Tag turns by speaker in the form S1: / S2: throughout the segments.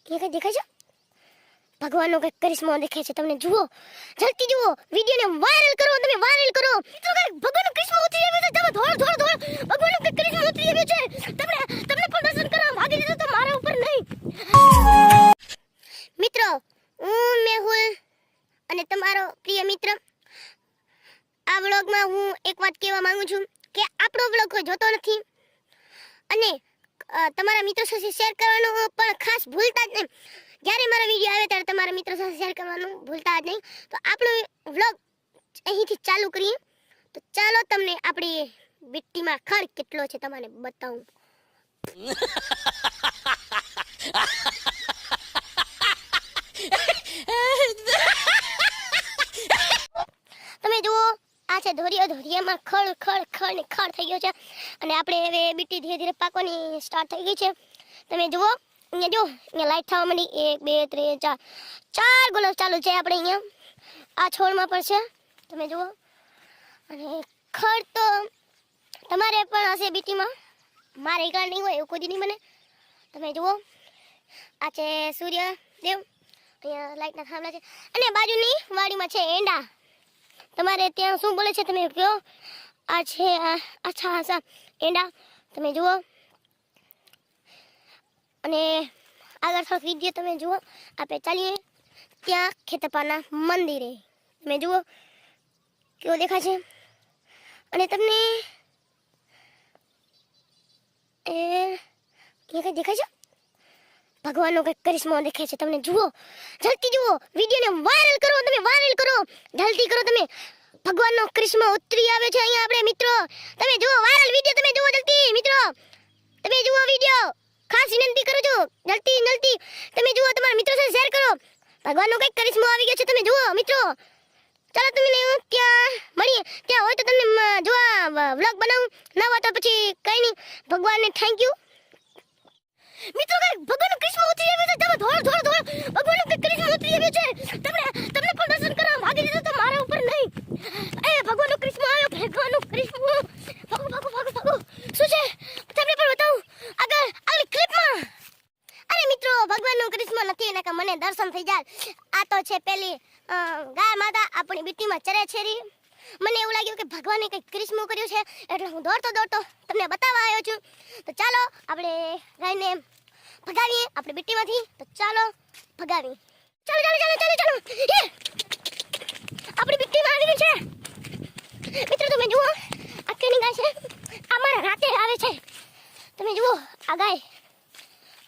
S1: કે કઈ દેખાય છે? ભગવાનનો કઈ કરિશ્મો દેખાય છે તમને. જુઓ, જલ્દી જુઓ, વિડિયોને વાયરલ કરો, તમે વાયરલ કરો. મિત્રો કઈ ભગવાનનો કરિશ્મો ઉતરી આવ્યો છે. તમે ધોળ ધોળ ધોળ ભગવાનનો કઈ કરિશ્મો ઉતરી આવ્યો છે. તમને તમને પણ દર્શન કરવા ભાગી દીધો તો મારા ઉપર નહીં. મિત્રો, હું મેહુલ અને તમારો પ્રિય મિત્ર. આ વ્લોગમાં હું એક વાત કહેવા માંગુ છું કે આપણો વ્લોગ કોઈ જોતો નથી અને તમારા મિત્રો સાથે શેર કરવાનું પણ ખાસ ભૂલતા જ નહીં. જ્યારે મારા વિડિયો આવે ત્યારે તમારા મિત્રો સાથે શેર કરવાનું ભૂલતા જ નહીં. તો આપણો વ્લોગ અહીંથી ચાલુ કરીએ. તો ચાલો તમને આપણી બિટ્ટીમાં ખડ કેટલો છે તમને બતાવું. તમે જુઓ, આ છે ધોરિયો. ધોરિયામાં ખડ ખડ ખડ ને ખડ થઈ ગયો છે અને આપણે હવે બીટી ધીરે ધીરે પાકવાની સ્ટાર્ટ થઈ ગઈ છે. તમે જુઓ, અહીંયા જો, અહીંયા લાઈટ થવા માંડી. 1 2 3 4 4 ગુલાબ ચાલુ છે આપણે અહીંયા આ છોડમાં પણ છે. તમે જુઓ, અને ખડ તો તમારે પણ હશે બીટીમાં, મારે એકલા નહીં હોય એવું કોઈ નહીં બને. તમે જુઓ, આ છે સૂર્યદેવ, અહીંયા લાઈટના થાંભલા છે અને બાજુની વાડીમાં છે એંડા. તમારે ત્યાં શું બોલે છે તમે કહો? આ છે અચ્છા અચ્છા એંડા. તમે જુઓ, અને આગળ થોડોક વિડીયો તમે જુઓ. આપણે ચાલીએ ત્યાં ખેતરપાના મંદિરે. તમે જુઓ કેવો દેખાય છે. અને તમને કઈ દેખાય છે? ભગવાનનો કઈ કરિશ્મો દેખાય છે તમને. જુઓ, જલ્દી જુઓ, વિડીયોને વાયરલ કરો, તમે વાયરલ કરો, જલ્દી કરો તમે. ભગવાનનો કરિશ્મો ઉતરી આવે છે અહીંયા આપણે મિત્રો. તમે જુઓ વાયરલ વિડીયો, તમે જુઓ જલ્દી મિત્રો, તમે જુઓ વિડીયો. ખાસ વિનંતી કરું છું, જલ્દી જલ્દી તમે જુઓ, તમારા મિત્રો સાથે શેર કરો. ભગવાનનો કઈ કરિશ્મો આવી ગયો છે તમે જુઓ મિત્રો. ચાલો તમને ત્યાં મળીએ. ત્યાં હોય તો તમને જોવા વ્લોગ બનાવું, ના હોય તો પછી કઈ નહીં. ભગવાનને થેન્ક યુ. મિત્રો કઈ ભગવાનનો કરિશ્મો ઉતરી આવ્યો છે. તમે ધોળ ધોળ ધોળ ભગવાનનો કઈ કરિશ્મો ઉતરી આવ્યો છે. તમને પણ દર્શન કરવા ભાગી દીધો તો મારા ઉપર નહીં. ભગવાનનો કરિશ્મો આવ્યો. ભગવાનનો કરિશ્મો. ભાગો ભાગો ભાગો ભાગો. શું છે તમને પણ બતાવું આગલી ક્લિપમાં. અરે મિત્રો, ભગવાનનો કરિશ્મો નથી એના કે મને દર્શન થઈ જાય. આ તો છે પેલી ગાય માતા આપણી બીટીમાં ચરે છે. મને એવું લાગ્યું કે ભગવાને કંઈક કરિશ્મો કર્યો છે એટલે હું દોડતો દોડતો તમને બતાવવા આવ્યો છું. તો ચાલો આપણે ગાયને ભગાવીએ આપણી બીટીમાંથી. તો ચાલો ભગાવીએ. ચાલો ચાલો ચાલો ચાલો ચાલો. આપણી બીટીમાં આવી ગઈ છે મિત્રો. તમે જુઓ, આ કેની ગાય છે. અમારા રાતે આવે છે. તમે જુઓ, આ ગાય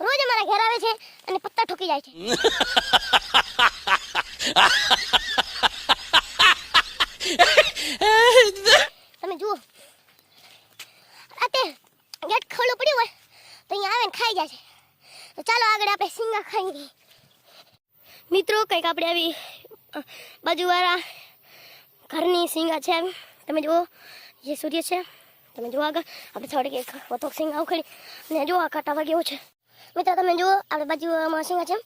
S1: રોજ અમારા ઘરે આવે છે અને પત્તા ઠોકી જાય છે. તમે જુઓ, રાતે ગેટ ખોલો પડ્યો હોય તો અહીંયા આવે ને ખાઈ જાય છે. તો ચાલો આગળ આપણે સિંગા ખાઈ લઈએ મિત્રો. કંઈક આપણે આવી બાજુવાળા ઘરની સિંગા છે. તમે જુઓ, જે સૂર્ય છે. તમે જુઓ આગળ આપણે થોડીક એક વતોક સિંગા ઉખડી અને જુઓ આ કાંટા વાગ્યો છે મિત્રો. તમે જુઓ, આપણે બાજુમાં સિંગા છે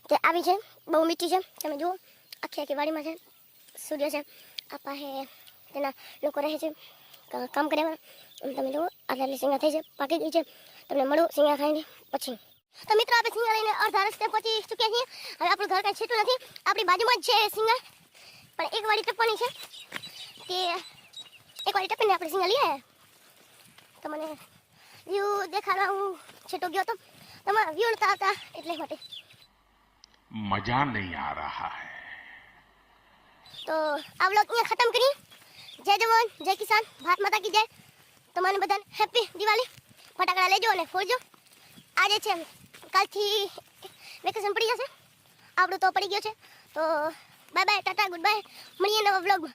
S1: તે આવી છે, બહુ મીઠી છે. તમે જુઓ, આખી આખી વાડીમાં છે. સૂર્ય છે, આ પાસે તેના લોકો રહે છે કામ કર્યા. તમે જુઓ, આટલી સિંગા થઈ છે, પાકી ગઈ છે. તમને મળું સિંગા ખાઈને પછી. તો મિત્રો, આપણે સિંગા લઈને અડધા રસ્તે પહોંચી ચૂક્યા છીએ. હવે આપણું ઘર કાંઈ છેટું નથી, આપણી બાજુમાં જ છે સિંગા. પણ એક વાડી ટપવાની છે તે એક વાડી ટપીને આપણે સિંગા લઈ આવ્યા. તો મને વ્યૂ દેખાડવા હું છેટો ગયો હતો. તમારા વ્યૂ નતા આવતા એટલે માટે
S2: મજા નહીં આ રહા હૈ.
S1: તો આ વ્લોગ અહીંયા ખતમ કરીએ. જય જવાન, જય કિસાન, ભારત માતા કી જય. તમને બધાને હેપી દિવાળી. ફટાકડા લેજો અને ફોડજો. આજે છે, કાલથી વેકેશન પડી જશે. આપણું તો પડી ગયો છે. તો bye bye, Tata, good bye. મળીએ નવા વ્લોગમાં.